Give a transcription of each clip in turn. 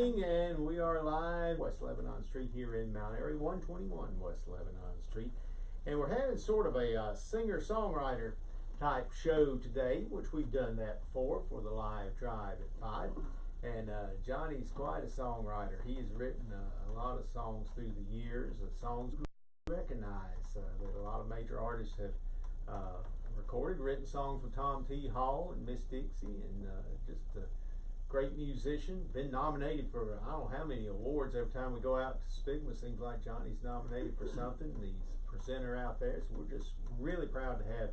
morning, and we are live West Lebanon Street here in Mount Airy, 121 West Lebanon Street. And we're having sort of a singer-songwriter type show today, which we've done that before for the live drive at 5. And Johnny's quite a songwriter. He's written a lot of songs through the years, songs we recognize that a lot of major artists have recorded, written songs with Tom T. Hall and Miss Dixie, and just a great musician. Been nominated for I don't know how many awards every time we go out to Stigma. Seems like Johnny's nominated for something. He's a presenter out there, so we're just really proud to have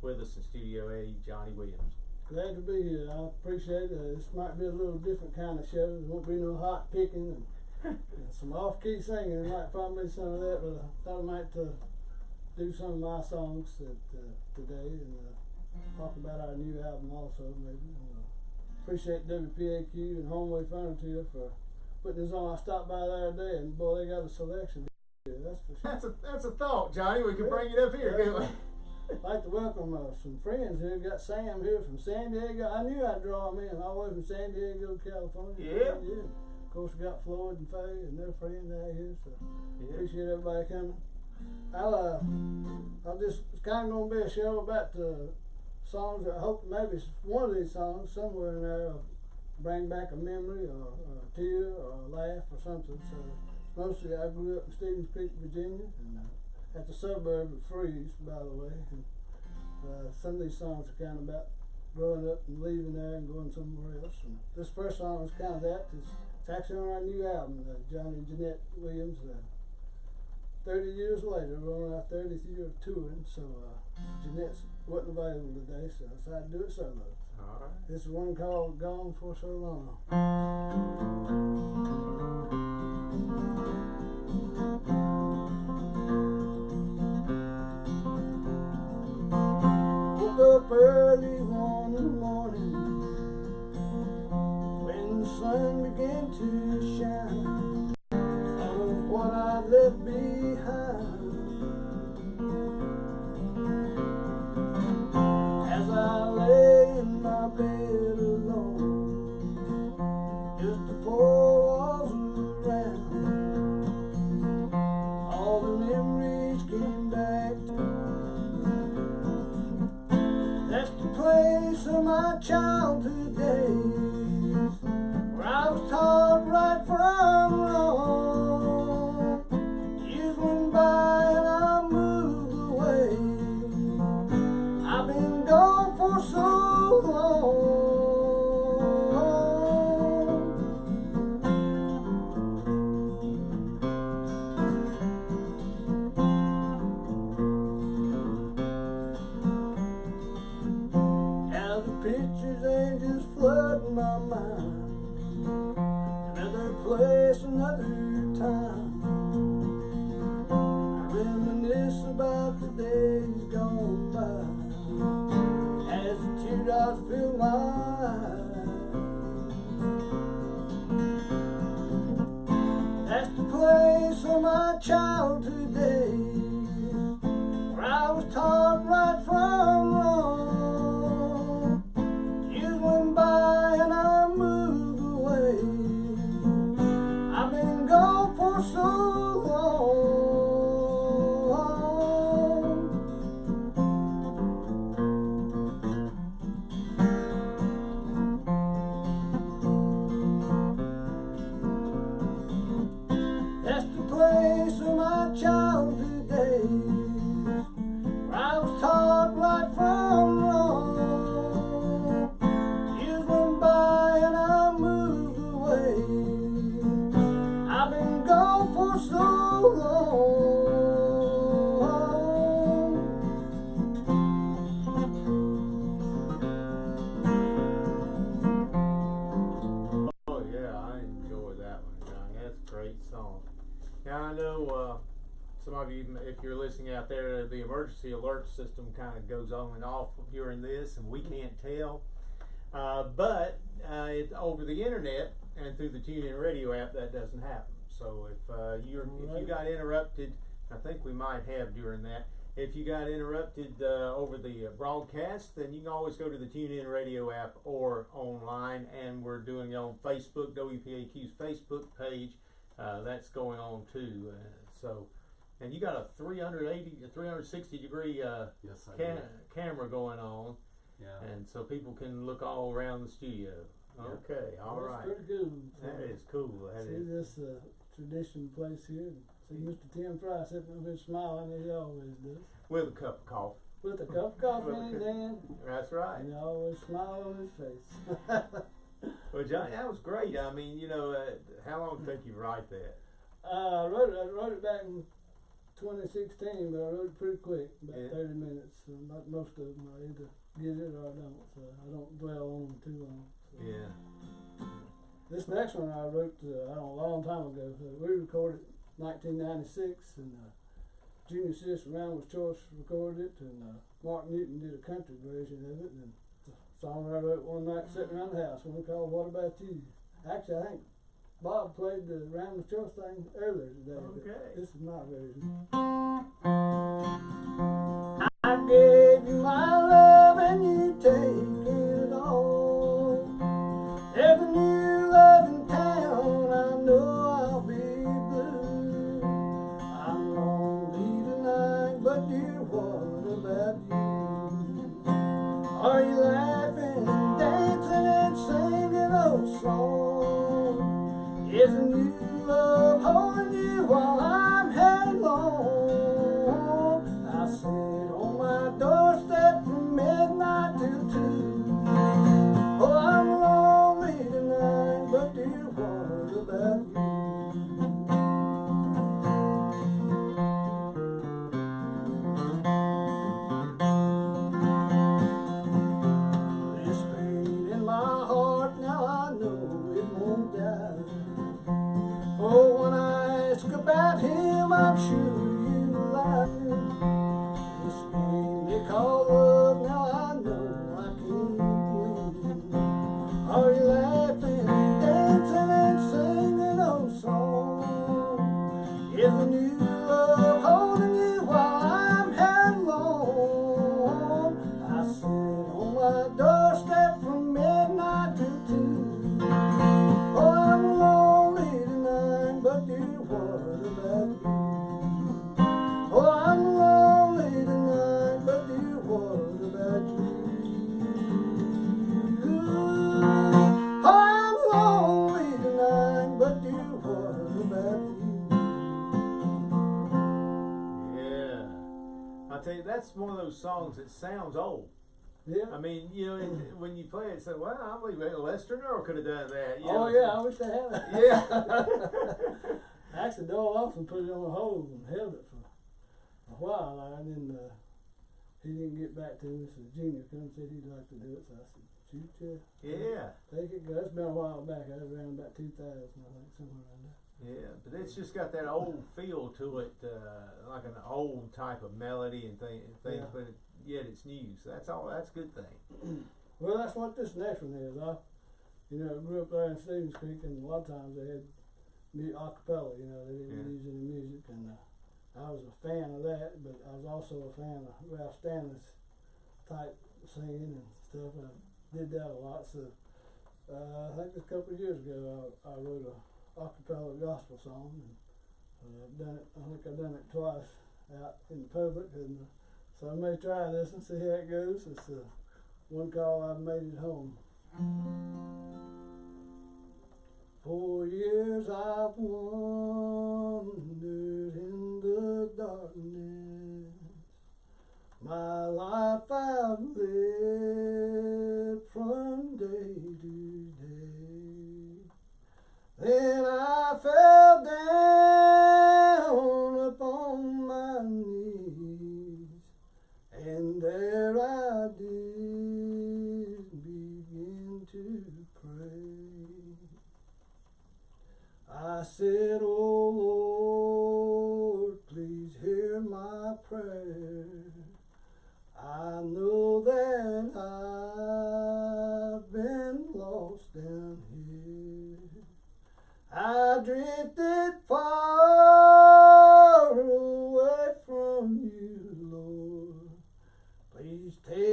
with us in Studio A, Johnny Williams. Glad to be here. I appreciate it. This might be a little different kind of show. There won't be no hot picking and some off-key singing. There might probably be some of that, but I thought I might do some of my songs today and talk about our new album also, maybe. Appreciate Wpaq and Homeway Furniture for putting this on. I stopped by the other day, and boy, they got a selection here. That's for sure. That's a thought, Johnny. We can bring it up here, couldn't we? I'd like to welcome some friends here. Got Sam here from San Diego. I knew I'd draw him in all the way from San Diego, California. Yeah. Of course, we got Floyd and Faye and their friends out here, so appreciate everybody coming. I'll just, it's kind of going to be a show about songs. I hope maybe one of these songs somewhere in there will bring back a memory or a tear or a laugh or something. So mostly I grew up in Stevens Creek, Virginia, and at the suburb of Freeze, by the way. And, some of these songs are kind of about growing up and leaving there and going somewhere else. And this first song is kind of that. It's actually on our new album, Johnny and Jeanette Williams. 30 years later, we're on our 30th year of touring, so Jeanette wasn't available today, so I decided to do it solo. All right. This is one called Gone for So Long. Woke up early one morning when the sun began to shine of what I left behind. As I lay in my bed alone, just the four walls around, all the memories came back to me. That's the place of my childhood days, where I was taught right from wrong. Years went by and I moved away. I've been gone for so long. Now the pictures ain't just flooding my mind. Another place, another time. I reminisce about the days gone by as the teardrops fill my eyes. That's the place of my childhood days, where I was taught right from wrong. Years went by and I moved away. I've been gone for so long. That's the place of my childhood days, where I was taught right from wrong. Years went by and I moved away. I've been gone for so long. Oh yeah, I enjoy that one, Johnny. That's a great song. Now I know some of you, if you're listening out there, the emergency alert system kind of goes on and off during this, and we can't tell. But it's over the internet and through the TuneIn Radio app, that doesn't happen. So if you got interrupted, I think we might have during that. if you got interrupted over the broadcast, then you can always go to the TuneIn Radio app or online, and we're doing it on Facebook, WPAQ's Facebook page. That's going on too. And you got a 360 degree Yes, I do. camera going on, Yeah. and so people can look all around the studio. Yeah. Okay, all That's right. pretty good. That is cool. That See is. this tradition place here. See Mr. Tim Fry sitting over here smiling as he always does. With a cup of coffee. With a cup of coffee in his hand, That's right. and he always smile on his face. Well, Johnny, that was great. I mean, how long did it take you to write that? I wrote it back in 2016, but I wrote it pretty quick, about Yeah. 30 minutes. Like most of them, I either get it or I don't. So I don't dwell on them too long. So. Yeah. This next one I wrote a long time ago. We recorded 1996, and Junior Sis Randall's Choice recorded it, and Mark Newton did a country version of it. And the song I wrote one night sitting around the house, one called "What About You." Actually, I think Bob played the Randall's Choice thing earlier today. Okay. But this is my version. I gave you my love and you take it all. There's a new love in town, I know I'll be blue. I'm lonely tonight, but dear, what about you? Are you laughing and dancing and singing old songs? Is a new love holding you while I'm hanging on? I sit on my doorstep from midnight till 2. Oh, I'm lonely tonight, but dear, what about you? This pain in my heart, now I know it won't die. Oh, when I ask about him, I'm sure you lie. This game they call love, now I know I can't win. Are you laughing, dancing, and singing old songs? Is a new love holding you while I'm hanging on? I sit on my doorstep from midnight to 2. Oh, I'm lonely tonight, but dear, what about you? Oh, I'm lonely tonight, but dear, what about you? Oh, I'm lonely tonight, but dear, what about you? Yeah. I'll tell you, that's one of those songs that sounds old. Yeah. I mean, when you play it, say, well, I believe Lester Earl could have done that. Oh, yeah, I wish they had it. Yeah. Actually, Doyle Lawson put it on hold and held it for a while, and then he didn't get back to me. So Junior come and said he'd like to do it, so I said, shoot, Yeah. take it, go. It's been a while back. I was around about 2000, I think, somewhere around there. Yeah, but it's just got that old feel to it, like an old type of melody and things, Yeah. but yet it's new. So that's all. That's a good thing. Well, that's what this next one is. I grew up there in Stevens Creek, and a lot of times they had acapella. They didn't use any music, and I was a fan of that. But I was also a fan of Ralph Stanley's type singing and stuff. I did that a lot. So I think a couple of years ago, I wrote a acapella gospel song, and I've done it. I think I've done it twice out in the public, and so I may try this and see how it goes. It's one called "I've Made It Home." 4 years I've wandered in the darkness, my life I've lived from day to day. Then I fell down upon my knees, and there I did begin to pray. I said, oh Lord, please hear my prayer. I know that I've been lost down here. I drifted far away from you, Lord.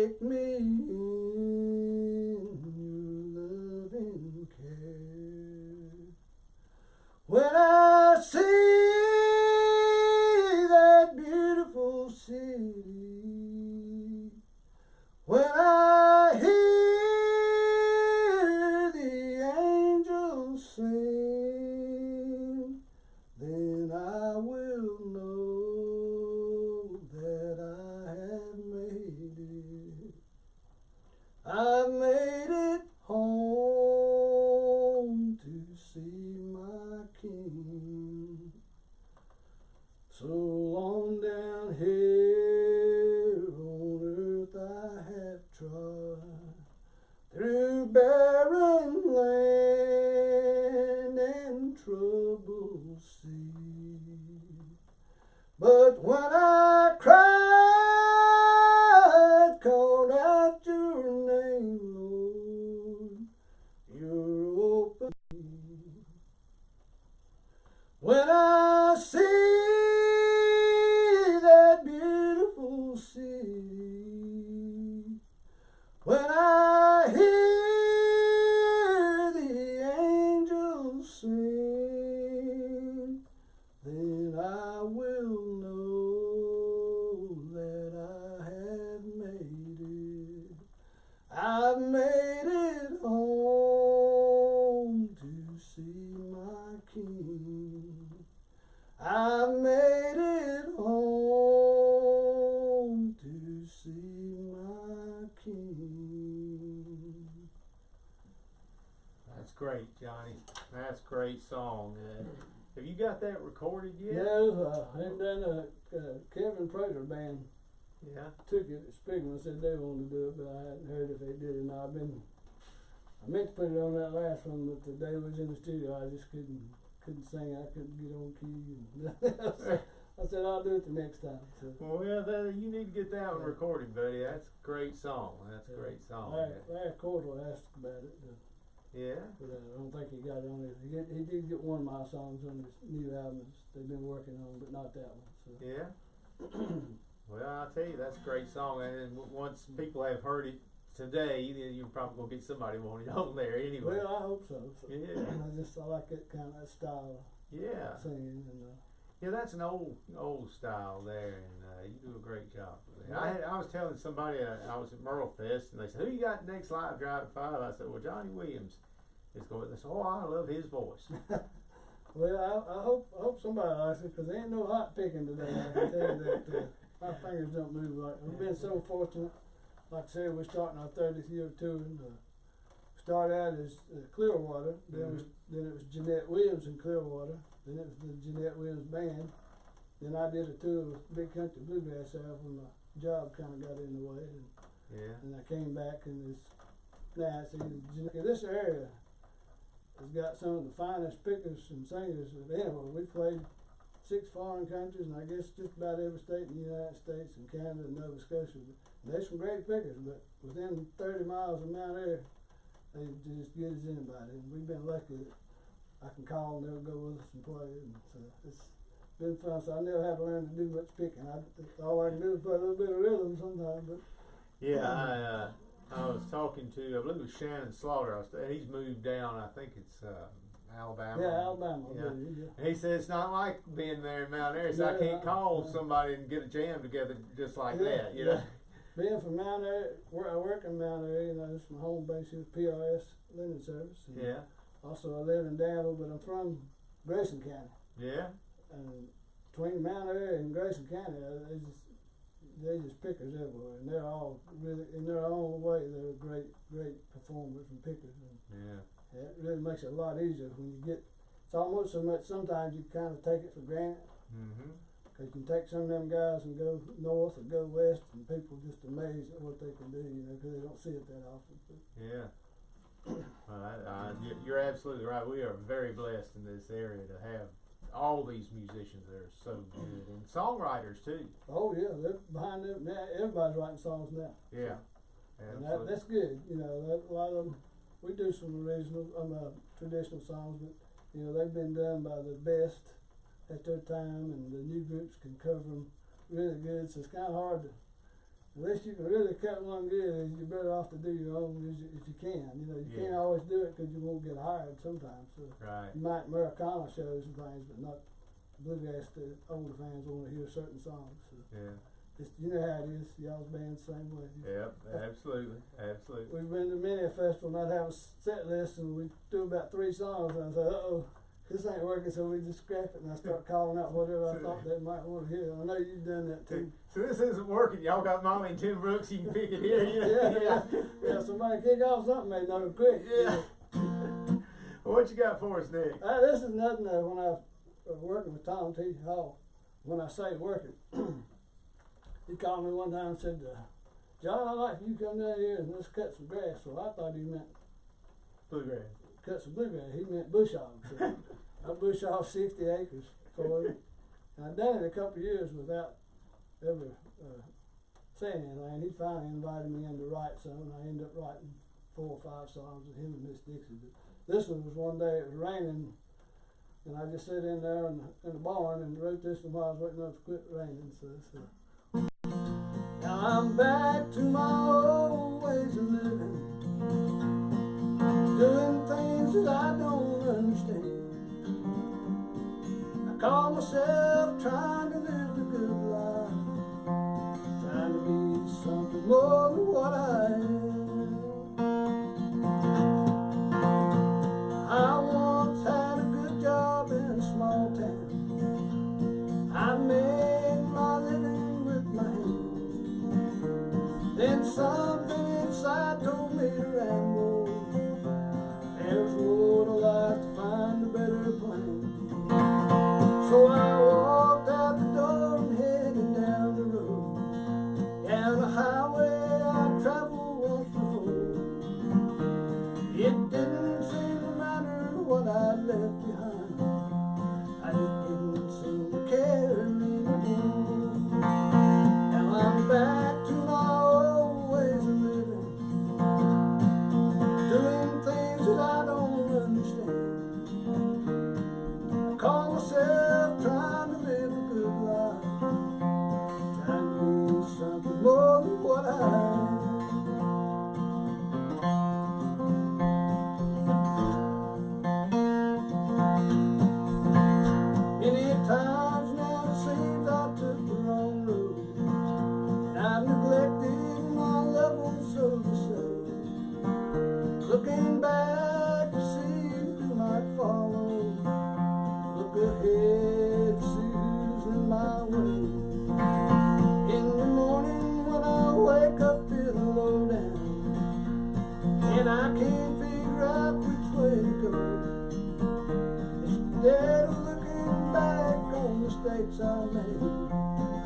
take me in your loving care. When I see that beautiful city, when I hear the angels sing, then I will know that I have made it. I've made it home to see my King. So long down here on earth I have trod, through barren land and troubled sea. But when I cried, called out your name, Lord, you're open. When I see that beautiful city, when I hear the angels sing, then I will know that I have made it. I've made it home to see my King. I've made it home to see my King. That's great, Johnny. That's a great song. Have you got that recorded yet? No, and then Kevin Prater band Yeah. took it. Spigman said they wanted to do it, but I hadn't heard if they did or not. I meant to put it on that last one, but the day I was in the studio, I just couldn't sing. I couldn't get on key. I said I'll do it the next time. So. Well, you need to get that one recorded, buddy. That's a great song. That's a great song. Larry Cordell asked about it. Yeah. But I don't think he got it on it. He did get one of my songs on his new albums they've been working on, but not that one. So. Yeah. Well, I'll tell you, that's a great song. And once people have heard it today, you're probably going to get somebody wanting it on there anyway. Well, I hope so. Yeah. I like that kind of style Yeah. of singing. And, Yeah, that's an old style there, and you do a great job with it. I was telling somebody I was at Merle Fest, and they said, "Who you got next live drive at 5?" I said, "Well, Johnny Williams is going." They said, "Oh, I love his voice." Well, I hope somebody likes it, because there ain't no hot picking today. I can tell you that my fingers don't move right. We've been so fortunate. Like I said, we're starting our 30th year of touring. Started out as Clearwater, then it was Jeanette Williams in Clearwater, then it was the Jeanette Williams Band. Then I did a tour with Big Country Bluegrass album. My job kind of got in the way, and I came back, and this area has got some of the finest pickers and singers anywhere. We played 6 foreign countries, and I guess just about every state in the United States and Canada and Nova Scotia. There's some great pickers, but within 30 miles of Mount Airy, they just get as anybody. And we've been lucky that I can call and they'll go with us and play. And so it's been fun. So I never had to learn to do much picking. All I can do is play a little bit of rhythm sometimes. But yeah, I was talking to, I believe it was Shannon Slaughter, and he's moved down. I think it's Alabama. Yeah, Alabama. Yeah. Yeah. And he said it's not like being there in Mount Airy, so I can't call somebody and get a jam together just like that, you know. Being from Mount Airy, where I work in Mount Airy, it's my home base here with PRS Linen Service. And also, I live in Danville, but I'm from Grayson County. Yeah. And between Mount Airy and Grayson County, they're just pickers everywhere, and they're all really, in their own way, they're great performers and pickers. And it really makes it a lot easier when you get. It's almost so much. Sometimes you kind of take it for granted. Because you can take some of them guys and go north or go west, and people just amazed at what they can do, because they don't see it that often. You're absolutely right. We are very blessed in this area to have all these musicians that are so good, and songwriters too. Oh yeah, they're behind them now. Everybody's writing songs now. Yeah, and that's good. A lot of them. We do some original, traditional songs, but they've been done by the best at their time, and the new groups can cover them really good. So it's kind of hard to Unless you can really cut one good, you're better off to do your own music if you can. You know, you can't always do it because you won't get hired sometimes. So Right. you might Americana shows and things, but not bluegrass. The older fans want to hear certain songs. So Yeah. it's, you know how it is. Y'all's band's the same way. Yep. Absolutely. Absolutely. We've been to many a festival not having set lists, and we do about 3 songs, and I said, "Uh-oh, this ain't working," so we just scrap it, and I start calling out whatever I thought they might want to hear. I know you've done that too. So this isn't working. Y'all got Mommy and Tim Brooks. You can pick it here. You know? Yeah. Somebody kick off something they know quick. Yeah. What you got for us next? This is nothing when I was working with Tom T. Hall. When I say working, he called me one time and said, "John, I'd like you to come down here and let's cut some grass." So I thought he meant Bluegrass. cut some bluegrass. He meant bush hog. So I bush hogged 60 acres for him. And I'd done it a couple of years without ever saying anything. He finally invited me in to write some, and I ended up writing 4 or 5 songs with him and Miss Dixie. But this one was one day it was raining, and I just sat in there in the barn and wrote this one while I was waiting on it to quit raining. So now I'm back to my old ways of living, doing things that I don't understand. I call myself trying to live the good life, trying to be something more than what I am. I once had a good job in a small town. I made my living with my hands. Then something inside told me to ramble. There's more to life to find a better plan. So I walked out the door and headed down the road, down the highway I traveled once before. It didn't seem to matter what I left behind. I just didn't seem to care anymore. Now I'm back to my old ways of living, doing things that I don't understand. I call myself trying to live a good life, trying to be something more than what I am. Many times now it seems I took the wrong road, and I've neglected my levels, so to say. Looking back to see who might follow, look ahead to see who's in my way. In the morning when I wake up feeling low down, and I can't figure out which way to go. Instead of looking back on mistakes I made,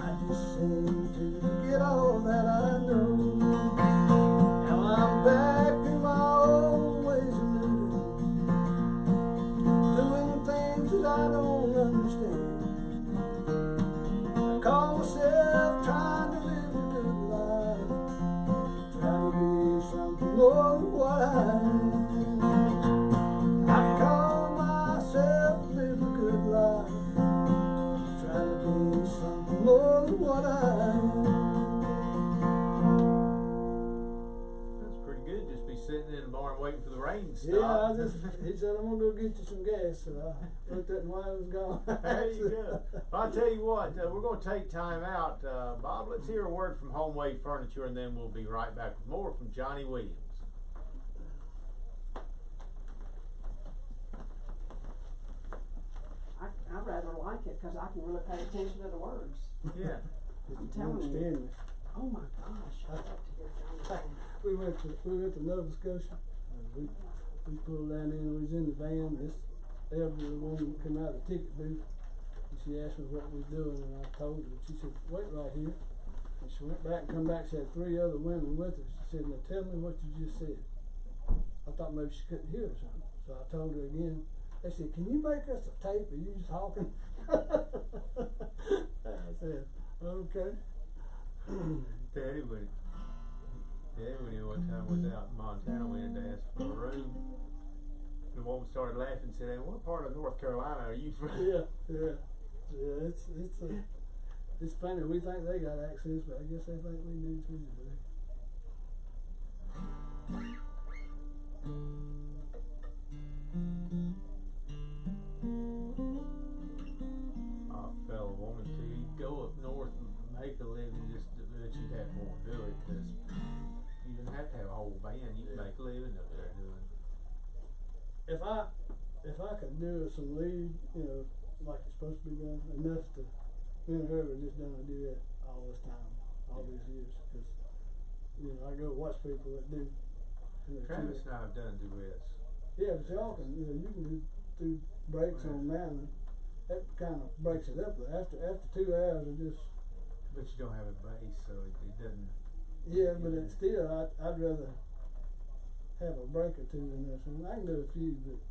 I just seem to forget all that I know. Now I'm back to my old ways of living, doing things that I don't understand. I call myself trying to live a good life, trying to be something more than what I am. I call myself live a good life, trying to be something more than what I am. That's pretty good. Just be sitting in the barn waiting for the rain to stop. Yeah, he said, "I'm gonna go get you some gas," so I looked at him while it was gone. There you go. I'll tell you what, we're going to take time out. Bob, let's hear a word from Homeway Furniture, and then we'll be right back with more from Johnny Williams. I rather like it because I can really pay attention to the words. Yeah. I'm telling you. Oh my gosh, I'd love to hear Johnny. We went to Nova Scotia. We pulled down in. We was in the van. This elderly woman came out of the ticket booth, and she asked me what we was doing, and I told her. She said, "Wait right here." And she went back and come back. She had 3 other women with her. She said, "Now tell me what you just said." I thought maybe she couldn't hear or something, so I told her again. They said, "Can you make us a tape of you just talking?" I said, "Okay." Daddy, when he one time was out in Montana, we had to ask for a room. The woman started laughing and said, "Hey, what part of North Carolina are you from?" Yeah. It's It's funny, we think they got access, but I guess they think we do too. Fella wanted to, he'd go up north and make a living just that you'd have more to do it, because you didn't have to have a whole band, you could make a living up there doing it. If I could do some lead, you know, like it's supposed to be done, enough to, me and her were just done to do that all this time, all these years, because, you know, I go watch people that do. Travis and I have done duets. Yeah, but y'all can, you know, you can do breaks on Mountain. That kind of breaks it up. After 2 hours, it just. But you don't have a bass, so it doesn't. Yeah, but it's still, I'd rather have a break or two than this one. I can do a few, but.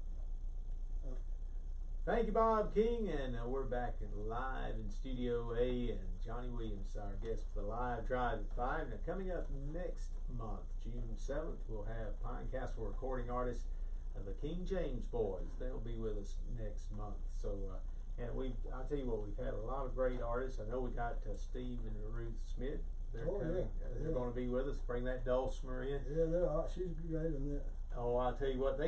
Thank you, Bob King, and we're back live in Studio A, and Johnny Williams, our guest for the live drive at 5. Now, coming up next month, June 7th, we'll have Pine Castle recording artist the King James Boys. They'll be with us next month. So, and I'll tell you what, we've had a lot of great artists. I know we got Steve and Ruth Smith. They're coming. Yeah. They're going to be with us. Bring that dulcimer in. Yeah, she's great on that. Oh, I'll tell you what,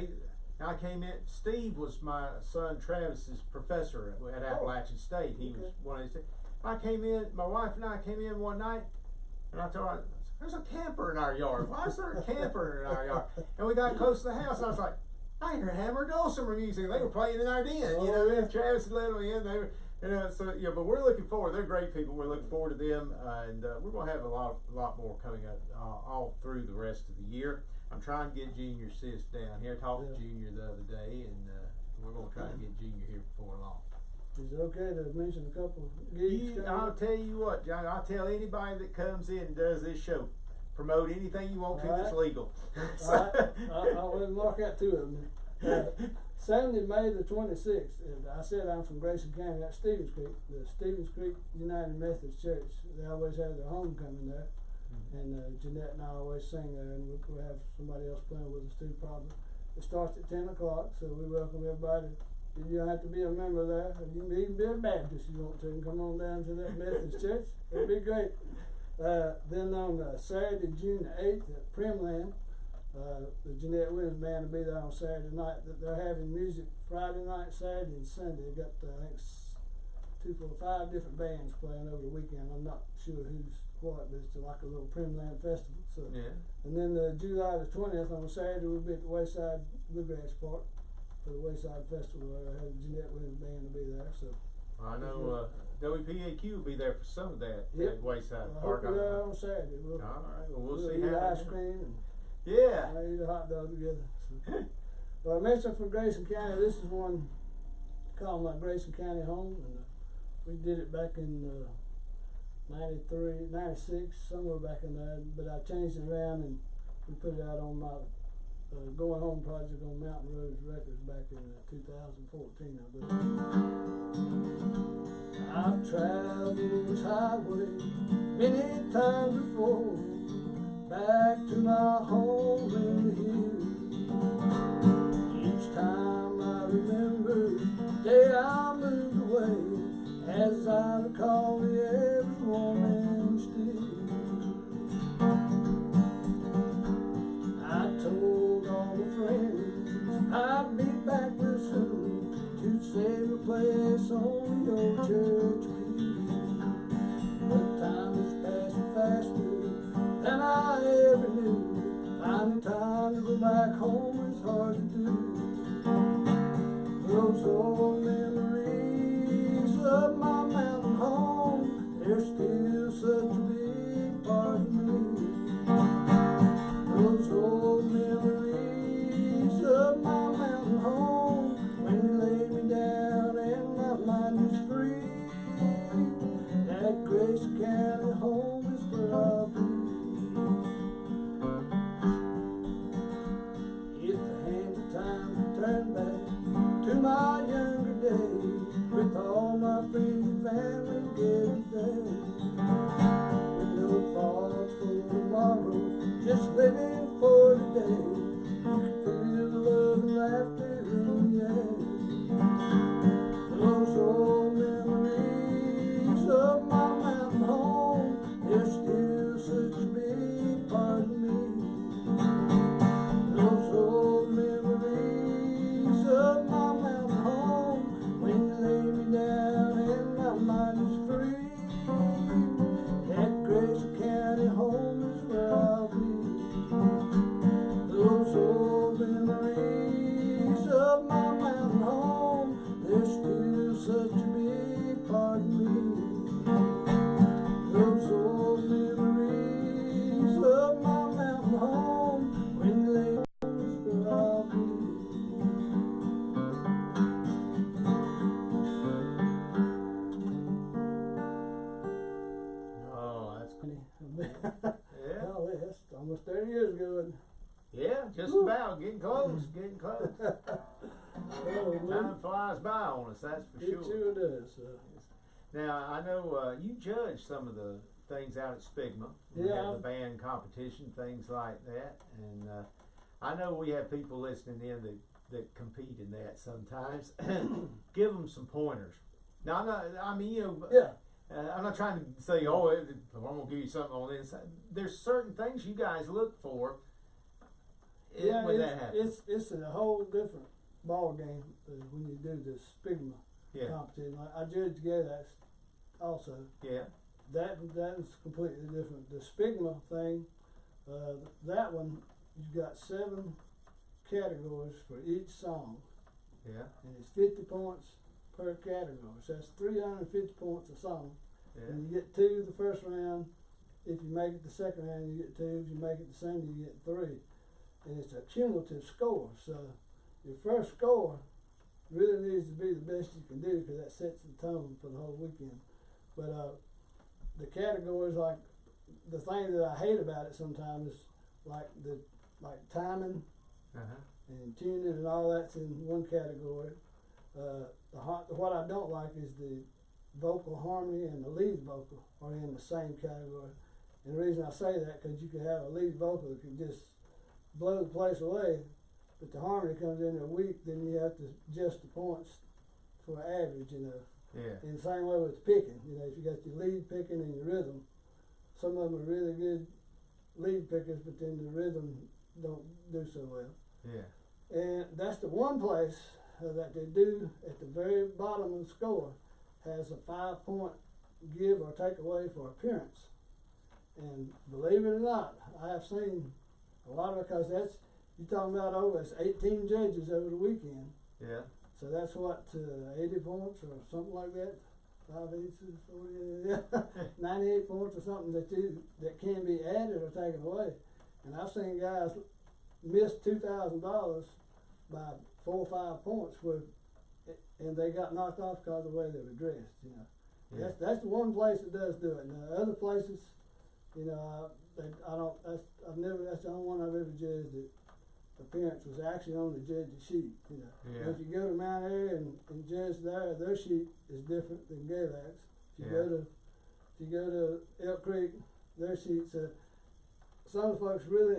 I came in. Steve was my son Travis's professor at Appalachian State. He was one of his. I came in. My wife and I came in one night, and I told her, "There's a camper in our yard. Why is there a camper in our yard?" And we got close to the house. And I was like, "I hear hammer dulcimer music. They were playing in our den." You know, and Travis had let them in. They were, so yeah. But we're looking forward. They're great people. We're looking forward to them, and we're going to have a lot more coming up all through the rest of the year. I'm trying to get Junior Sis down here. I talked to Junior the other day, and we're going to try to get Junior here before long. Is it okay to mention a couple of gigs? I'll tell you what, John, I'll tell anybody that comes in and does this show, promote anything you want to that's legal. All right. I'll mark out 2 of them. Sunday, May the 26th, I said I'm from Grayson County, that's Stevens Creek. The Stevens Creek United Methodist Church, they always have their homecoming there. And Jeanette and I always sing there, and we'll have somebody else playing with us too, probably. It starts at 10 o'clock, so we welcome everybody. You don't have to be a member there. You can even be a Baptist if you want to, and come on down to that Methodist church. It'd be great. Then on Saturday, June the 8th at Primland, the Jeanette Williams band will be there on Saturday night. They're having music Friday night, Saturday, and Sunday. They got, I think, 2, 4, 5 different bands playing over the weekend. I'm not sure who's what, but it's like a little Primland festival. So, and then July the 20th on Saturday, we'll be at the Wayside Bluegrass Park for the Wayside Festival. I had the Jeanette Williams band to be there. So I know Wpaq will be there for some of that at Wayside Park. We'll be there on Saturday. All right, well, we'll see eat how ice cream and I eat a hot dog together. So. Well, I mentioned from Grayson County. This is one called my Grayson County Home, and we did it back in 93, 96, somewhere back in there, but I changed it around and we put it out on my Going Home project on Mountain Roads Records back in 2014, I believe. I've traveled this highway many times before, back to my home in the hills. Each time I remember the day I moved away, as I recall the every woman still. I told all my friends I'd be back real soon to save a place on the old church pew. But time is passing faster than I ever knew. Finding time to go back home is hard to do. Those old memories of my mountain home, they're still such a big part of me. Those old memories of my mountain home, when you lay me down and my mind is free. That Grayson County home is where I'll be. If the hands of time could turn back to my younger days, Just Woo. about getting close, getting close. Oh, man. Time flies by on us, that's for It sure. sure does. Now I know you judge some of the things out at Spigma. We Yeah. have the band competition, things like that, and I know we have people listening in that compete in that sometimes. Give them some pointers. Now I'm not. I mean, you know. Yeah. I'm not trying to say, oh, I'm gonna give you something on this. There's certain things you guys look for. Yeah, when that happens. it's a whole different ball game when you do the Spigma Yeah. competition. I judge together also. Yeah. That is completely different. The Spigma thing, that one you've got 7 categories for each song, Yeah. and it's 50 points per category. So that's 350 points a song. Yeah. And you get 2 the first round. If you make it the second round, you get 2. If you make it the Sunday, you get 3. And it's a cumulative score. So your first score really needs to be the best you can do because that sets the tone for the whole weekend. But the categories, like the thing that I hate about it sometimes is like timing Uh-huh. and tuning and all that's in one category. What I don't like is the vocal harmony and the lead vocal are in the same category. And the reason I say that because you can have a lead vocal that can just blow the place away, but the harmony comes in there weak, then you have to adjust the points for average, you know. Yeah. And the same way with picking, you know, if you got your lead picking and your rhythm, some of them are really good lead pickers, but then the rhythm don't do so well. Yeah. And that's the one place that they do at the very bottom of the score has a 5-point give or take away for appearance. And believe it or not, I have seen a lot of it because you're talking about it's 18 judges over the weekend. Yeah. So that's what, 80 points or something like that. 5 eighths, 40, yeah, 98 points or something that can be added or taken away. And I've seen guys miss $2,000 by 4 or 5 points and they got knocked off because of the way they were dressed, you know. Yeah. That's the one place that does do it. Now other places, you know, that's the only one I've ever judged that appearance was actually on the judge's sheet, you know. Yeah. If you go to Mount Airy and judge their sheet is different than Galax. If Yeah. you go to Elk Creek, their sheets some of the folks really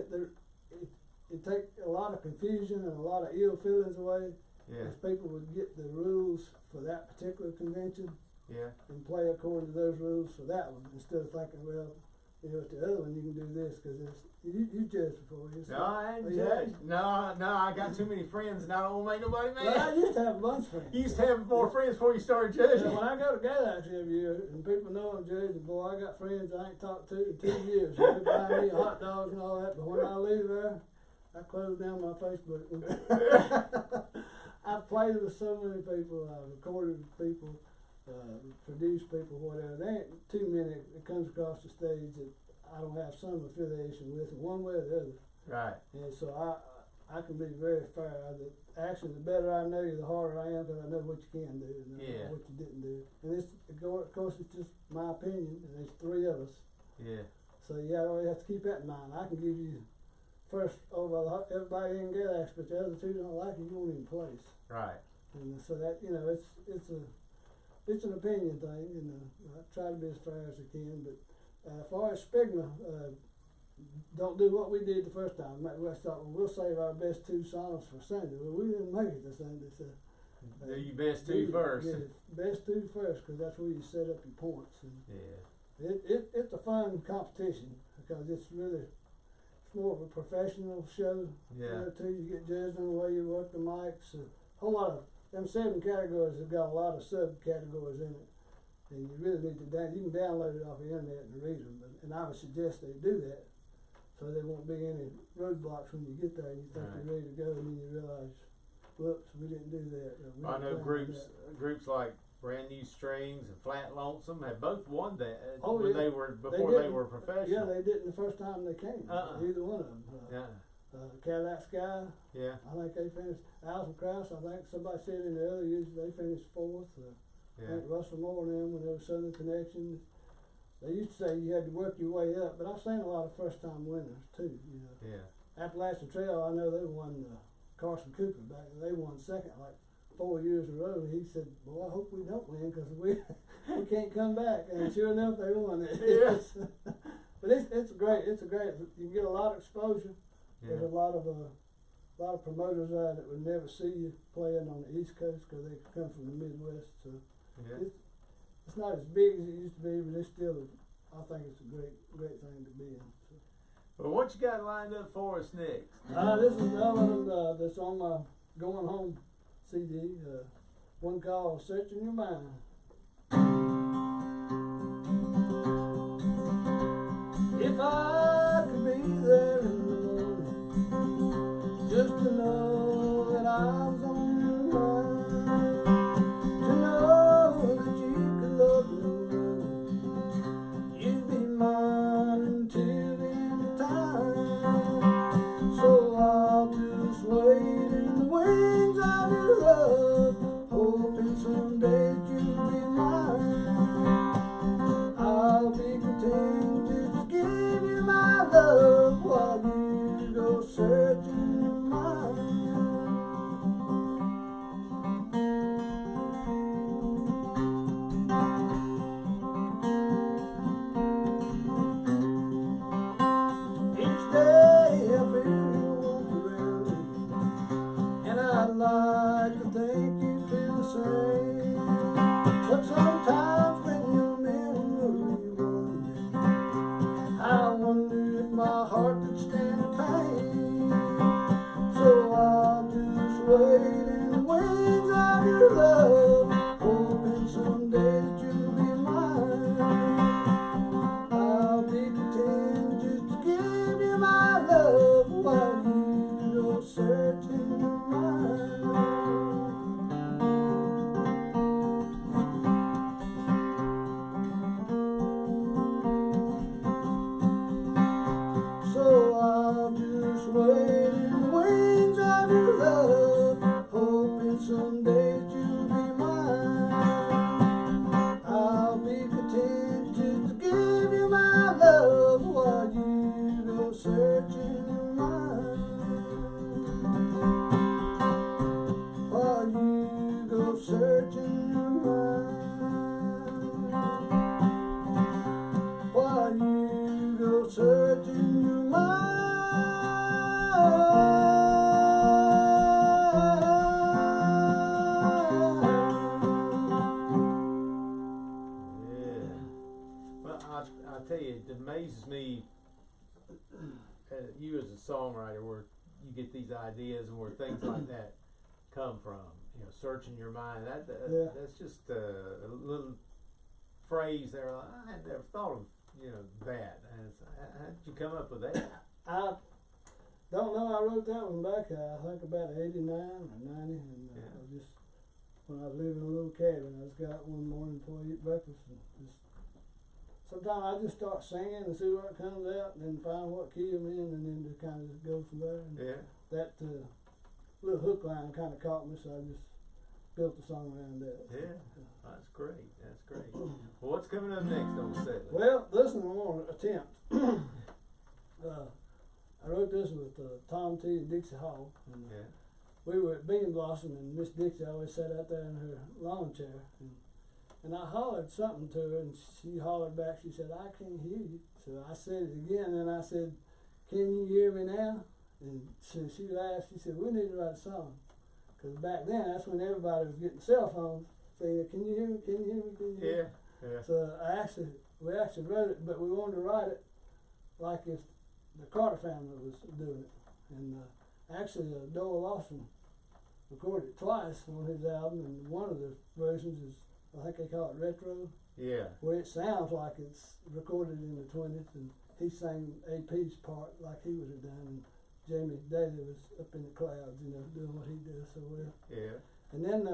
it take a lot of confusion and a lot of ill feelings away Yeah. if people would get the rules for that particular convention Yeah. and play according to those rules for that one instead of thinking, well, you know, with the other one you can do this because you judged before. No, I ain't yeah. judged. No, I got too many friends and I don't want to make nobody mad. Well, I used to have a bunch of friends. You used to have more friends before you started Yeah, judging. when I go to Galax every year and people know I'm judging, boy, I got friends I ain't talked to in 2 years. They buy me hot dogs and all that, but when I leave there, I close down my Facebook. I've played with so many people, I've recorded with people, produced people, whatever. There ain't too many that comes across the stage that I don't have some affiliation with in one way or the other. Right. And so I can be very fair. Actually, the better I know you, the harder I am because I know what you can do and Yeah. what you didn't do. And of course, it's just my opinion, and there's 3 of us. Yeah. So you always have to keep that in mind. I can give you first over everybody in Galax, but the other 2 don't like it, you won't even place. Right. And so that, you know, it's an opinion thing, and I try to be as fair as I can. But as far as Spigma, don't do what we did the first time. We thought, well, we'll save our best 2 songs for Sunday. Well, we didn't make it to Sunday, so Do your best 2 first. Yeah, best 2 first, because that's where you set up your points. And Yeah. it's a fun competition because it's more of a professional show. Yeah. You know, too, you get judged on the way you work the mics. A whole lot of them 7 categories have got a lot of subcategories in it, and you really need to you can download it off the internet and read them. And I would suggest they do that, so there won't be any roadblocks when you get there and you think Right. you're ready to go, and then you realize, whoops, we didn't do that. We I didn't know plan on groups like Brand New Strings and Flat Lonesome have both won that Oh, when yeah. they were They before they didn't. were that. professional. Yeah, they didn't the first time they came. Either one of them. Yeah. Cadillac Sky, Yeah. I think they finished. Alison Krauss, I think somebody said in the early years they finished 4th. I Yeah. think Russell Moore and them when they were Southern Connection. They used to say you had to work your way up, but I've seen a lot of first time winners too, you know. Yeah. Appalachian Trail, I know they won Carson Cooper back. They won second like 4 years in a row. He said, "Well, I hope we don't win because we can't come back." And sure enough, they won it. Yes. But it's great. It's a great. You get a lot of exposure. Yeah. There's a lot of promoters there that would never see you playing on the East Coast because they come from the Midwest. So Yeah. it's not as big as it used to be, but it's still. I think it's a great thing to be in. So. Well, what you got lined up for us next? This is another one that's on my Going Home CD. One called Searching Your Mind. If I could be there in the morning, just to know that I was on your mind, to know that you could love me, you'd be mine until the end of time. So I'll just wait in the wings of your love, hoping someday you'll be mine. I'll be content just to give you my love while you go searching your mind. Each day I feel you walk around me, and I'd like to think you feel the same. But sometimes when your memory wanders, I wonder if my heart could stand the pain. So I'll just wait in the wings of your love, hoping someday that you'll be mine. I'll be content just to give you my love while you go searching your mind. So I'll just wait in the wings of your love, hoping someday that you'll be mine. I'll be content just to give you my love while you go searching your mind. While you go searching your mind. While you go searching your mind. Yeah. Well, I tell you, it amazes me you as a songwriter where you get these ideas and where things like that come from. You know, searching your mind. Yeah. That's just a little phrase there. I had never thought of that. And how did you come up with that? I don't know. I wrote that one back, I think about 89 or 90. And Yeah. I just, when I was living in a little cabin, I just got one morning before I eat breakfast. And just, sometimes I just start singing and see what comes out and then find what key I'm in and then just kind of just go from there. And Yeah. that little hook line kind of caught me, so I just built the song around that. Yeah. That's great. That's great. Well, what's coming up next on the set list? Well, this one I want to attempt. I wrote this with Tom T and Dixie Hall. And, Yeah. we were at Bean Blossom, and Miss Dixie always sat out there in her lawn chair. And I hollered something to her, and she hollered back. She said, "I can't hear you." So I said it again, and I said, "Can you hear me now?" And so she laughed. She said, "We need to write a song." Because back then, that's when everybody was getting cell phones, saying, "Can you hear me? Can you hear me? Can you hear me?" Yeah. Yeah. So we actually wrote it, but we wanted to write it like if the Carter family was doing it. And actually, Doyle Lawson recorded it twice on his album, and one of the versions is, I think they call it retro, Yeah. where it sounds like it's recorded in the 20s, and he sang AP's part like he would have done, and Jamie Daly was up in the clouds, doing what he does so well. Yeah. And then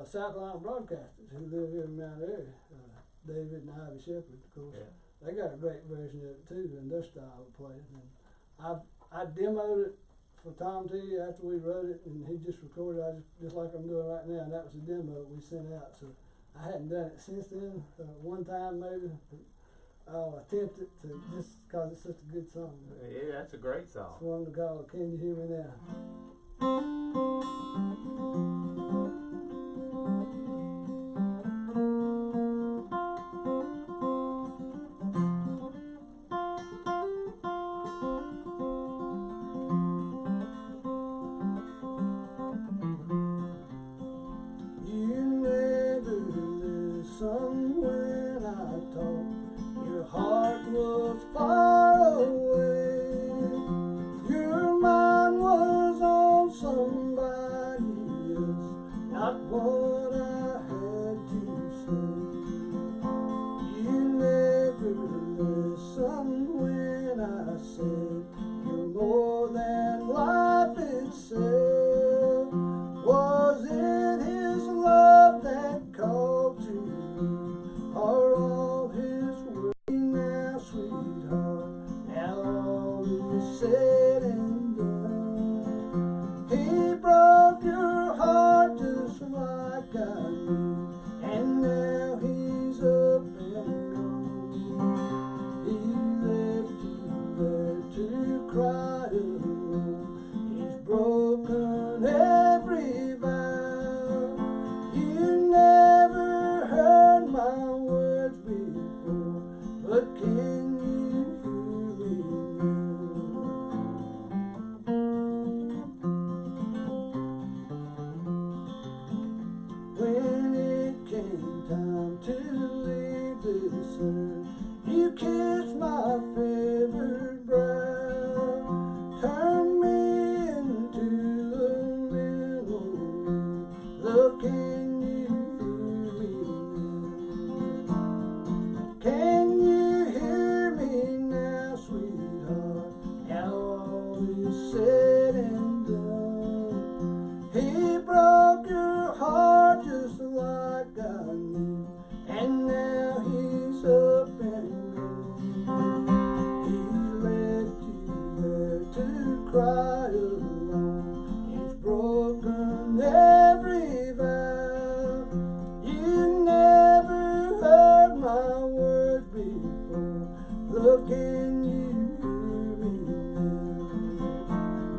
South Carolina broadcasters who live here in Mount Airy, David and Ivy Shepherd, of course, Yeah. they got a great version of it too, in their style of playing. And I demoed it for Tom T after we wrote it, and he just recorded it just like I'm doing right now, and that was the demo we sent out. So I hadn't done it since then, one time maybe. attempted to, just because it's such a good song. Yeah, that's a great song. It's one to call Can You Hear Me Now? You never listened when I talked. Your heart was far away. Your mind was on somebody else, not what I had to say. You never listened when I said you're more than life itself. Was it his love that called to you, or all his words? Now, sweetheart, now all is said and done. He broke your heart just like I knew, and now he's up and gone. He left you there to cry alone. He's broken every vow. You never heard my words before, but can you hear me now? When it came time to leave this earth, you kissed my favored brow, turned me into a memory. Love, can you hear me now? Can you hear me now, sweetheart? Now all is said and done. He broke your heart just like I knew, and now he's up and gone. He left you there to cry alone. He's broken every vow. You never heard my words before. Love, can you hear me now?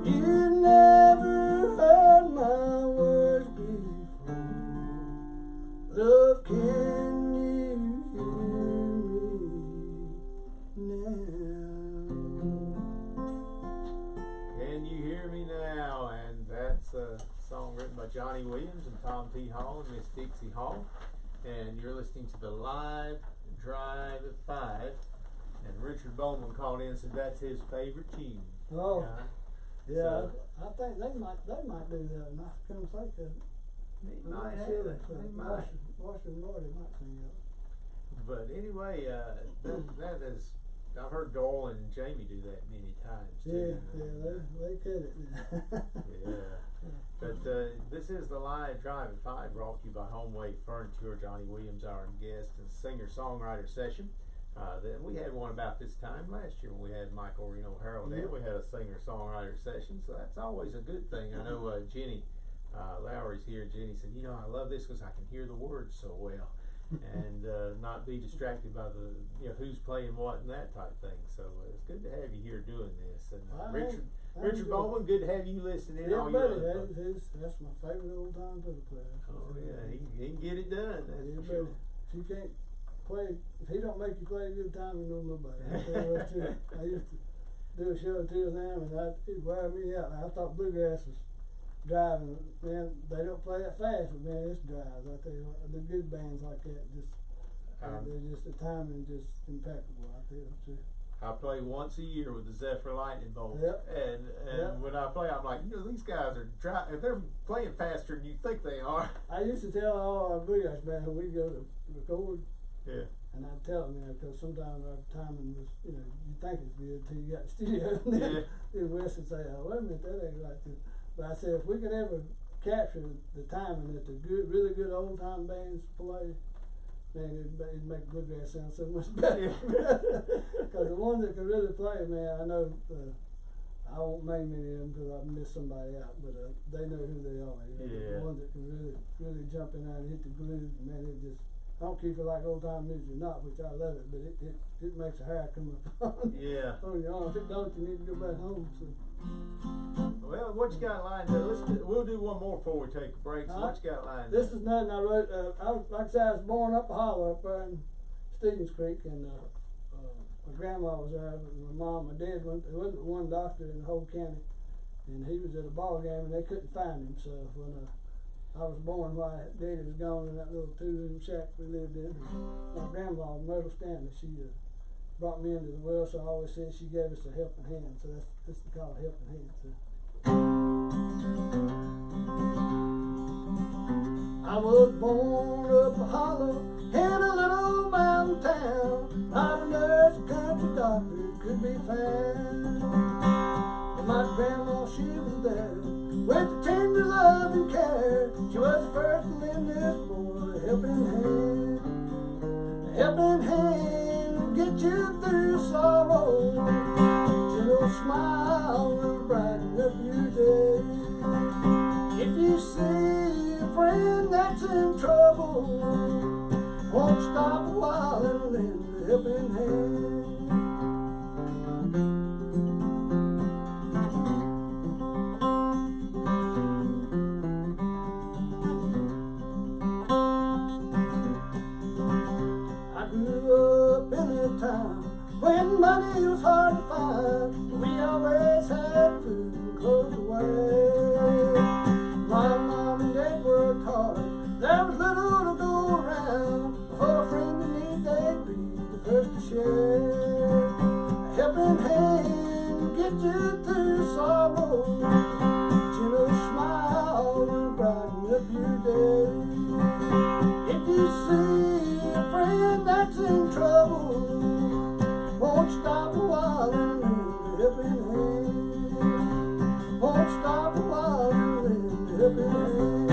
You never heard my words before. Love, can you hear me now? Can You Hear Me Now? And that's a song written by Johnny Williams and Tom T. Hall and Miss Dixie Hall. And you're listening to the live drive at 5. And Richard Bowman called in and said that's his favorite tune. Oh, yeah, So- I think they might do that, and I couldn't think of it. He I'm might not have sure it. if He might. Washington Marty might sing that. But anyway, that is, I've heard Doyle and Jamie do that many times too. They could it. Yeah. But this is the live drive at 5 brought to you by Homeway Furniture. Johnny Williams, our guest and singer-songwriter session. Then we had one about this time last year when we had Michael Reno Harold in. We had a singer-songwriter session, so that's always a good thing. I know Jenny Lowry's here. Jenny said, I love this because I can hear the words so well. And not be distracted by the who's playing what and that type thing. So it's good to have you here doing this. And Richard Bowman, good to have you listening in. Yeah, all buddy, your that's my favorite old time fiddle player. Oh yeah, he can get it done. That's Yeah, for sure. buddy. If you can't play, if he don't make you play a good time, you know nobody. I tell you what, too. I used to do a show or two with them, and it'd wear me out. I thought bluegrass was driving. Man, they don't play that fast, but man, it's drives. I tell you what, the good bands like that they're just the timing just impeccable. I tell you too. I play once a year with the Zephyr Lightning Bolt, Yep. and when I play, I'm like, these guys are if they're playing faster than you think they are. I used to tell all our bluegrass bands when we go to record, Yeah. and I'd tell them, because sometimes our timing was, you think it's good till you got the studio, and then Wes would say, oh, wait a minute, that ain't right. But I said, if we could ever capture the timing that the really good old time bands play, man, it'd make bluegrass sound so much better. Because the ones that can really play, man, I know, I won't name any of them because I've missed somebody out, but they know who they are. The ones that can really jump in there and hit the groove, man, I don't care if you like old time music or not, which I love it, but it makes the hair come up Yeah. on your arm. If it don't, you need to go back home. So. Well, what you got lined up? We'll do one more before we take a break. So what you got lined This up? is nothing I wrote. Like I said, I was born up a holler up there in Stevens Creek, and my grandma was there with my mom. My dad went. There wasn't one doctor in the whole county, and he was at a ball game, and they couldn't find him. So when I was born, while Daddy was gone in that little 2-room shack we lived in, my grandma, Myrtle Stanley, she brought me into the world. So I always said she gave us a helping hand. So that's called helping hand. So. I was born up a hollow in a little mountain town. Not a nurse, a country doctor could be found. But my grandma, she was there with the tender love and care. She was the first to lend this boy a helping hand. A helping hand to get you through sorrow. Gentle smile will brighten up your day. If you see a friend that's in trouble, won't stop a while and lend a helping hand. I grew up in a time when money was hard to find, but we always had food and clothes to wear. My mom and dad worked hard, there was little to go around. For a friend in need, they'd be the first to share. A helping hand to get you through sorrow. Gentle smile will brighten up your day. If you see a friend that's in trouble, won't stop a while and lend a helping hand. Won't stop a while and lend a helping hand.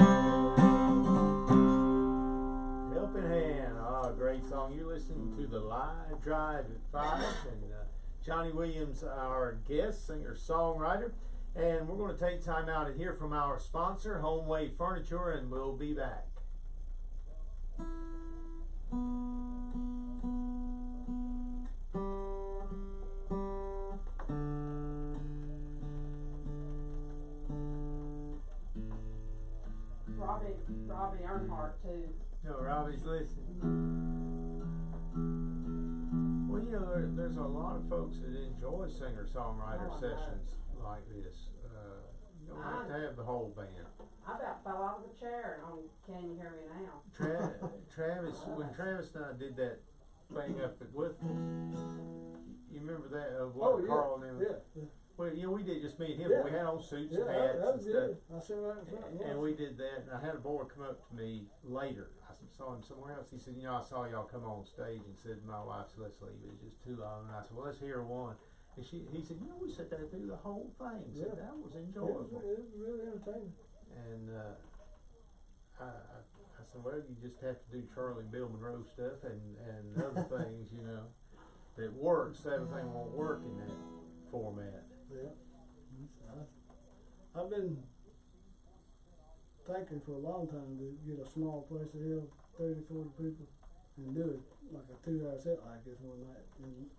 Helping Hand. Oh, great song. You're listening to the Live Drive at 5, and Johnny Williams, our guest, singer, songwriter. And we're going to take time out to hear from our sponsor, Homeway Furniture, and we'll be back. Robbie Earnhardt too. No, Robbie's listening. Well, you know, there's a lot of folks that enjoy singer-songwriter Oh, I know. sessions like this. You don't have to have the whole band. I about fell out of the chair on Can You Hear Me Now? Travis, when Travis and I did that thing up at Wpaq, you remember that of what Carl and them? Yeah. Well, you know, we did just me and him. But we had on suits and hats that and was stuff. good. I seen that in front. And we did that, and I had a boy come up to me later. I saw him somewhere else. He said, "You know, I saw y'all come on stage," and said, "My wife said, let's leave. It's just too long." And I said, "Well, let's hear one." And he said, "You know, we sat there through the whole thing." He said, "That was enjoyable." It was really entertaining. And I said, "Well, you just have to do Charlie and Bill Monroe stuff and other things, you know, that works. Everything won't work in that format." Yeah. I've been thinking for a long time to get a small place to have 30, 40 people and do it like a 2-hour set like this one night. And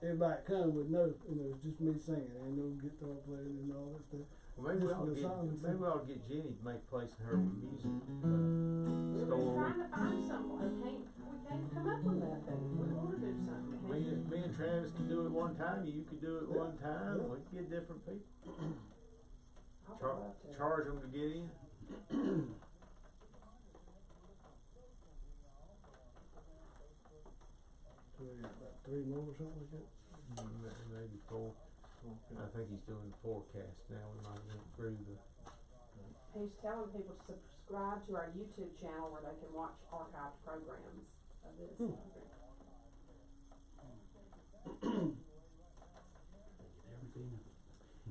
everybody that come would know, it's just me singing and no guitar playing and all that stuff. Well, maybe we ought to get Jenny to make a place in her music We've store. been trying to find someone. We can't come up with nothing. We want to do something. Me and Travis can do it one time. You could do it one time. We can get different people. I would love to. Charge them to get in. So we got about 3 more or something like that. Maybe 4. I think he's doing the forecast now. We might get through the. He's telling people to subscribe to our YouTube channel where they can watch archived programs of this.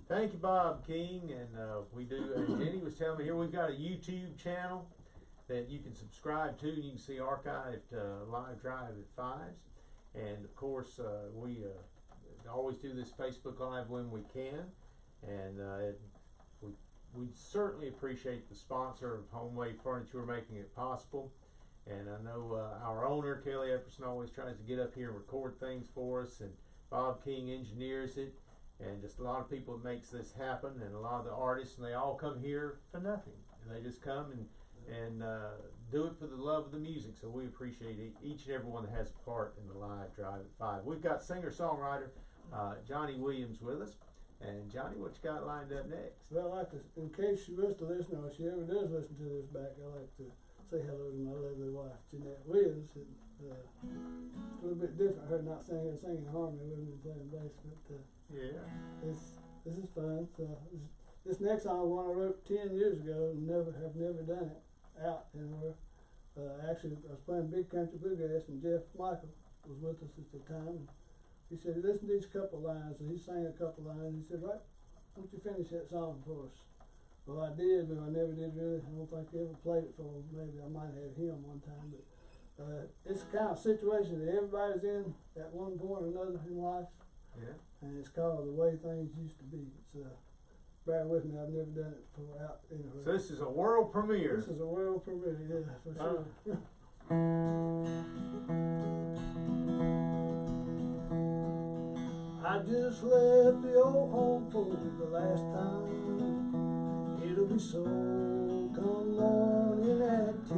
Thank you, Bob King, and we do. And Jenny was telling me here we've got a YouTube channel that you can subscribe to, and you can see archived live drive at 5s, and of course we always do this Facebook Live when we can, and we certainly appreciate the sponsor of Homeway Furniture making it possible, And I know our owner, Kelly Epperson, always tries to get up here and record things for us, and Bob King engineers it, and just a lot of people that makes this happen, and a lot of the artists, and they all come here for nothing. And they just come and do it for the love of the music. So we appreciate each and every one that has a part in the live Drive at 5. We've got singer-songwriter Johnny Williams with us. And Johnny, what you got lined up next? Well, I like to, in case she was to listen, or if she ever does listen to this back, I like to say hello to my lovely wife, Jeanette Williams. It's a little bit different, her not singing harmony with me playing bass, but Yeah. this is fun. So this next song is one I wrote 10 years ago and have never done it out anywhere. Actually, I was playing Big Country Bluegrass, and Jeff Michael was with us at the time. And he said, listen to these couple lines, and he sang a couple lines. He said, right, why don't you finish that song for us? Well, I did, but I never did really. I don't think he ever played it for him. Maybe I might have him one time, but it's the kind of situation that everybody's in at one point or another in life. Yeah. And it's called The Way Things Used to Be. It's bear with me, I've never done it before out anywhere. So this is a world premiere. This is a world premiere, yeah, for sure. I just left the old home for the last time. It'll be so come morning at 10.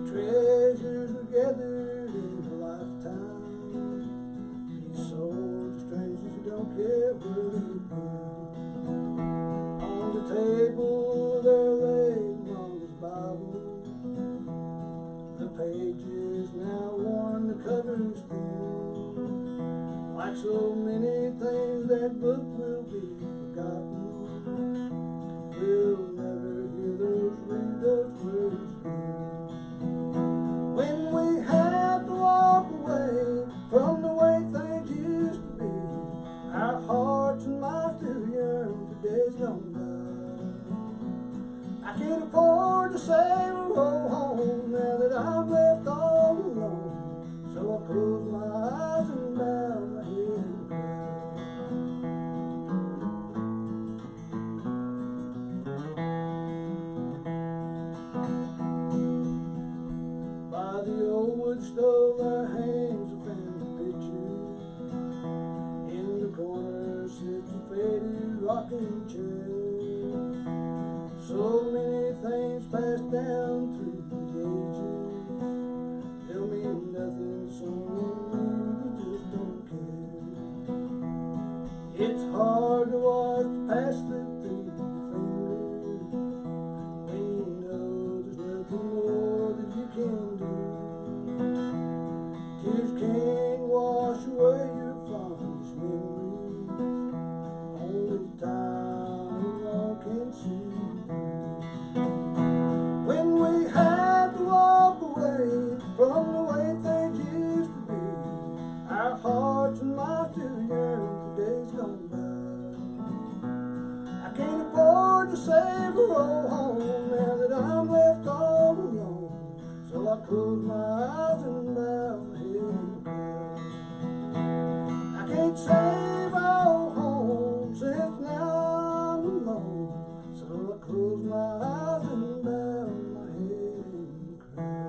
Treasures were gathered in a lifetime. These souls are strangers who don't care where they've been. On the table they're laid Mama's Bible. The pages now worn, the covers thin. Like so many things, that book will be forgotten. We'll never read those words again. When we have to walk away from the way things used to be, our hearts and minds still yearn for days gone by. I can't afford to say we'll go home now that I'm left all alone. So I close my eyes and bow my head and cry. By the old wood stove there hangs a family picture. In the corner sits a faded rocking chair. So many things passed down through the ages. They'll mean nothing to someone who just don't care. It's hard to watch the past slip through your fingers when you know there's nothing more that you can do. Tears can't wash away your fondest memories. Only time alone can see. When we had to walk away from the way things used to be, our hearts and minds still yearn for days gone by. I can't afford to say we'll roll home now that I'm left all alone. So I close my eyes and bow my head and cry. I can't save our old home since now I'm alone. So I close my eyes and bow my head and cry.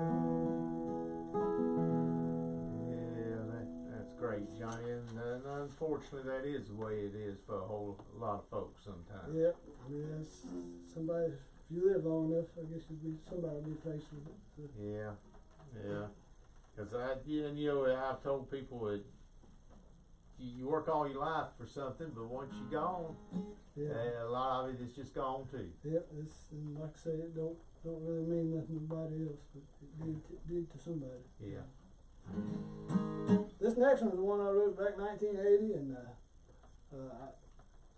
Yeah, that's great, Johnny. And unfortunately, that is the way it is for a whole lot of folks sometimes. Yep, yes. Somebody, if you live long enough, I guess somebody will be faced with it. Yeah, yeah. Because I've told people that you work all your life for something, but once you're gone, Yeah. a lot of it is just gone too. Yep, and like I say, it don't really mean nothing to nobody else, but it did to somebody. Yeah. This next one is the one I wrote back in 1980, and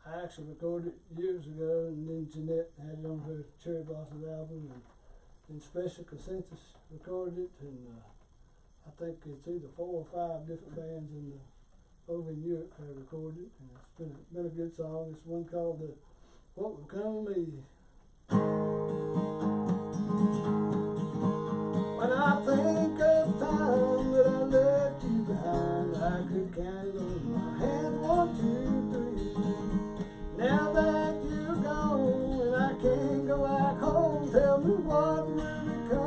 I actually recorded it years ago, and then Jeanette had it on her Cherry Blossoms album, and Special Consensus recorded it, and I think it's either 4 or 5 different bands over in Europe have recorded it, and it's been a good song. It's one called What Will Come of Me. When I think of time that I left you behind, I could count it on my hand, 1, 2, 3. Now that you're gone and I can't go back home, tell me what will become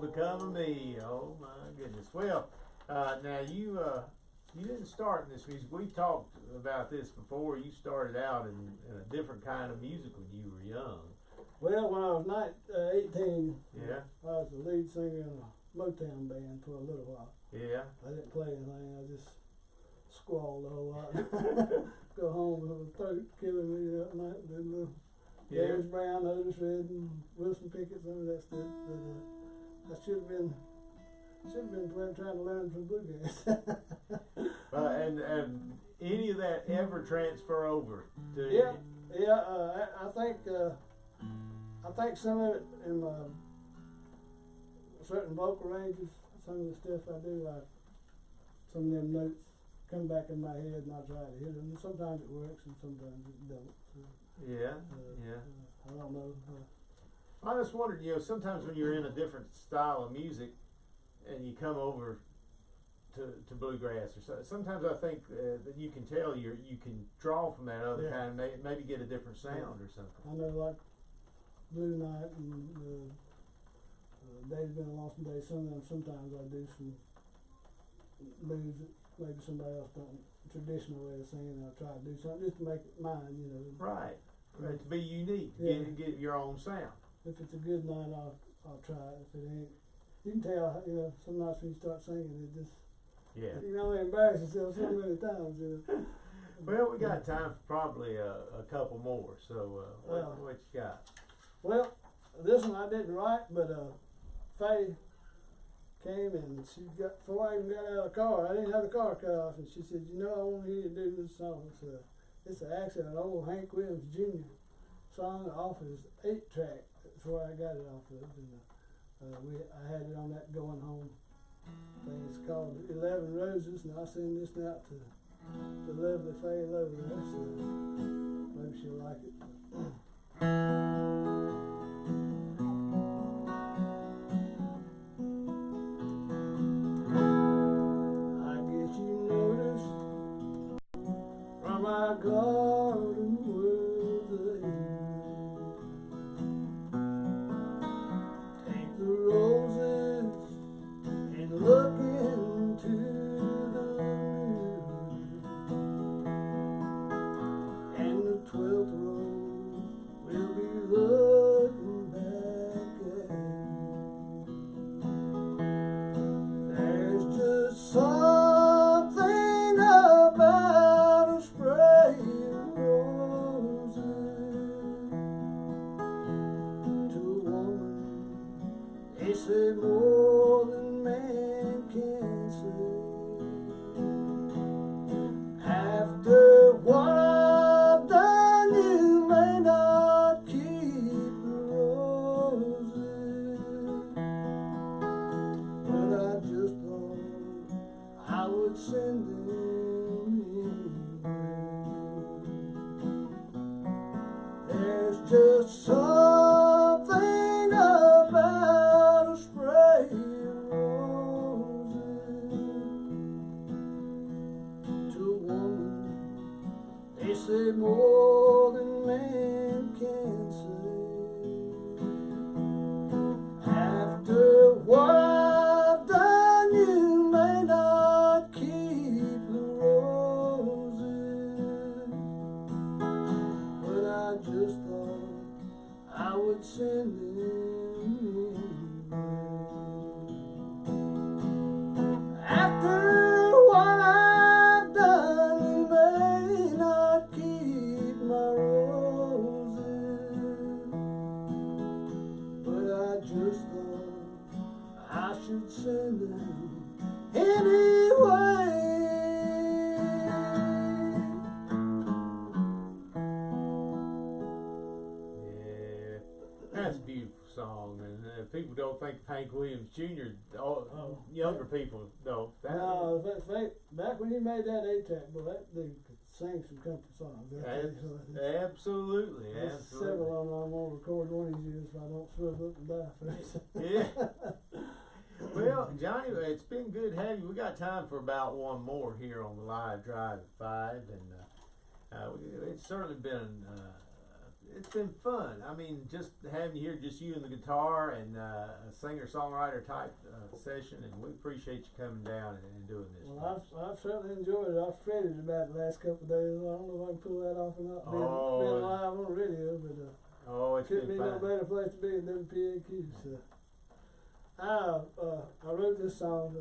become of me? Oh my goodness. Well, now you didn't start in this music. We talked about this before. You started out in a different kind of music when you were young. Well, when I was 18, Yeah. I was the lead singer in a Motown band for a little while. Yeah. I didn't play anything. I just squalled a whole lot. Go home with a throat killing me that night. Did a little Yeah. James Brown, Otis Redding, Wilson Pickett, some of that stuff. But I should have been trying to learn some bluegrass. And any of that ever transfer over to Yeah. I think some of it in my certain vocal ranges, some of the stuff I do, like some of them notes come back in my head and I try to hit them. And sometimes it works and sometimes it don't. So, Yeah. I don't know. I just wondered, sometimes when you're in a different style of music and you come over to bluegrass or so, sometimes I think that you can tell you can draw from that other kind and maybe get a different sound or something. I know, like Blue Night and Days Been a Lonesome Day. Sometimes I do some moves that maybe somebody else don't. Traditional way of singing. I try to do something just to make it mine. Right. Right. To be unique. Yeah. Get your own sound. If it's a good night, I'll try it. If it ain't, you can tell. Some nights when you start singing, it just embarrass yourself so many times. Well, we got time for probably a couple more. So what you got? Well, this one I didn't write, but Faye came and before I even got out of the car, I didn't have the car cut off, and she said, I want to hear you do this song. It's actually an old Hank Williams Jr. song off his 8-track. That's where I got it off of. And I had it on that Going Home thing. It's called 11 Roses, and I'll send this out to the lovely Faye Lowe there, so maybe she'll like it. My garden were the take the roses and look into the mirror, and the 12th rose will be looking back at you. There's just something about a spray of roses to a woman. They say more than man can say. After what I've done, you may not keep the roses, but I just thought I would send them. There's just something about a spray of roses to a woman. They say more than man can say. After what I've done, you may not keep the roses, but I just thought I would send them anyway. After what I've done, you may not keep my roses, but I just thought I should send them anyway. Yeah, that's a beautiful song, and people don't think of Hank Williams Jr. Younger people don't. No, back when he made that 8-track, boy, that dude could sing some country songs. Absolutely. There's several of them I'm gonna record one of these years if I don't swivel up and die first. Yeah. Well, Johnny, it's been good having you. We got time for about one more here on the live drive at 5, and it's certainly been it's been fun. I mean, just having you here, just you and the guitar, and a singer-songwriter type session, and we appreciate you coming down and doing this. Well, I've certainly enjoyed it. I've fretted about the last couple of days. I don't know if I can pull that off or not. Being live on the radio, but it's couldn't been be no fun. better place to be than WPAQ. So I wrote this song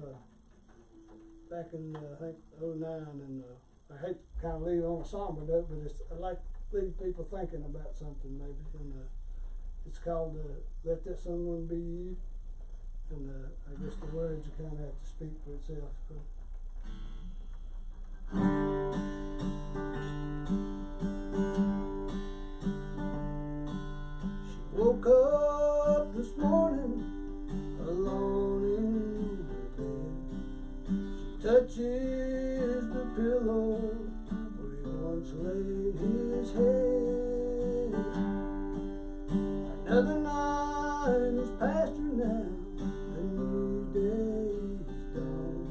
back in I think '09, and I hate to kind of leave on a somber note, but I like to leave people thinking about something maybe, and it's called "Let That Someone Be You," and I guess the words kind of have to speak for itself. She woke up this morning alone in her bed. She touches the pillow where he once laid his head. Another night has passed her now, a new day is dawn.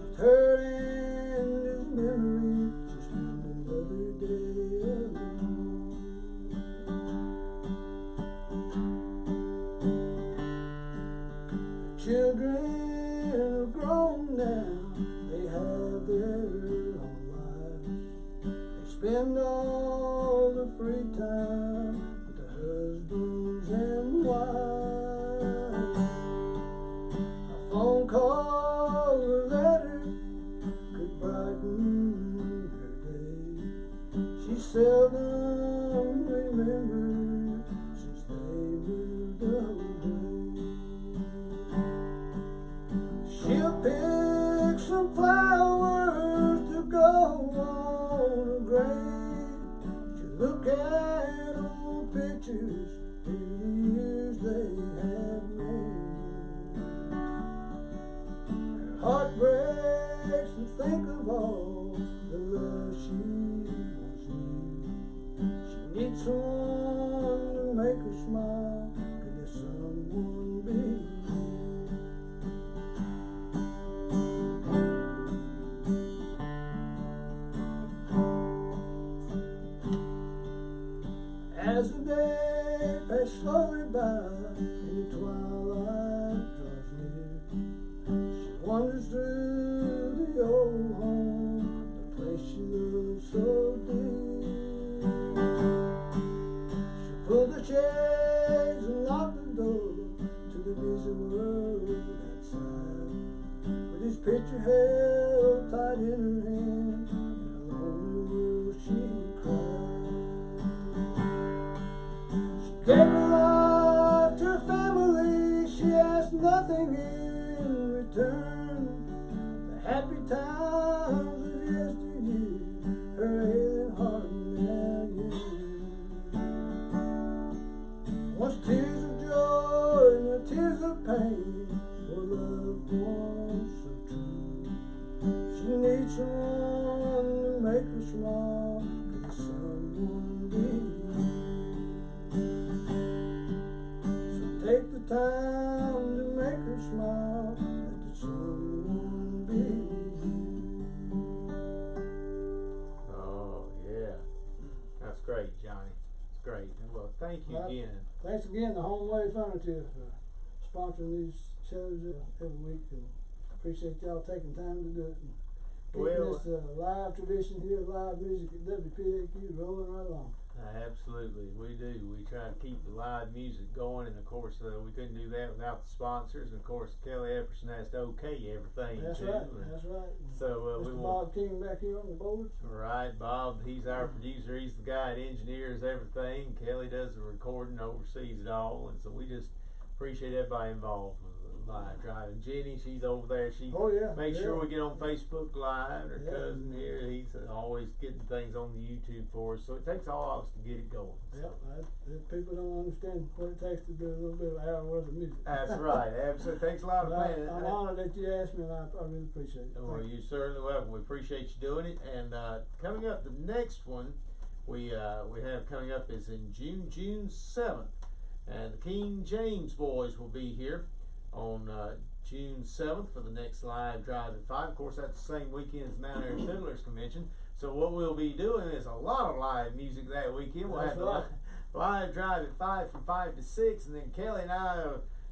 With her and his memory, just another day alone. The children are grown now, they have their own lives. They spend all the free time with their husbands and wives. A phone call or letter could brighten her day. She seldom remembers since they moved away. She'll pick some flowers to go on her grave. She'll look at old pictures the years they have made. Her heart breaks to think of all the love she once knew. She needs someone to make her smile. Could there someone be you? As the day passed slowly by and the twilight draws near, she wanders through the old home, the place she loved so dear. She pulled the shades and locked the door to the busy world outside, with his picture held tight in her hand. In a lonely world she cried. Gave her life to her family, she asked nothing in return. The happy times of yesteryear, her ailing heart now yearned. Once tears of joy and the tears of pain for loved ones so true. She needs someone to make her smile. Could there someone be you? Take the time to make her smile. Let the someone be you. Oh, yeah. That's great, Johnny. It's great. Well, thank you again. Thanks again to Homeway Furniture for sponsoring these shows every week, and appreciate y'all taking time to do it. And keeping this live tradition here, live music at WPAQ rolling right along. Absolutely, we do. We try to keep the live music going, and of course, we couldn't do that without the sponsors. And of course, Kelly Epperson has to okay everything. That's too. right. And That's right. so we Mr. want Bob King back here on the boards. right, Bob. He's our producer. He's the guy that engineers everything. Kelly does the recording, oversees it all, and so we just appreciate everybody involved with the live driving. Jenny, she's over there. She makes sure we get on Facebook Live. Her cousin here, he's always getting things on the YouTube for us. So it takes all of us to get it going. Yep, people don't understand what it takes to do a little bit of hour worth of music. That's right. Absolutely. It takes a lot of planning. I'm honored that you asked me, and I really appreciate it. Well, you're certainly welcome. We appreciate you doing it. And coming up, the next one we have coming up is in June 7th. And the King James Boys will be here on June 7th for the next live drive at 5. Of course, that's the same weekend as Mount Airy Fiddlers Convention. So what we'll be doing is a lot of live music that weekend. We'll have live drive at 5 from 5 to 6, and then Kelly and I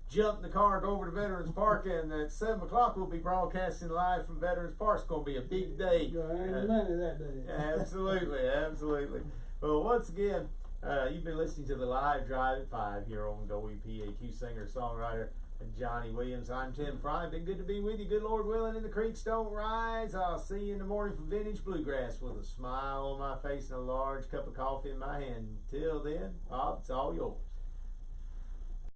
jump in the car, go over to Veterans Park, and at 7 o'clock we'll be broadcasting live from Veterans Park. It's going to be a big day. You're gonna earn the money that day. Absolutely, absolutely. Well, once again, you've been listening to the live drive at 5 here on WPAQ singer-songwriter Johnny Williams. I'm Tim Fry. Been good to be with you. Good Lord willing, and the creeks don't rise. I'll see you in the morning for Vintage Bluegrass with a smile on my face and a large cup of coffee in my hand. Till then, Bob, it's all yours.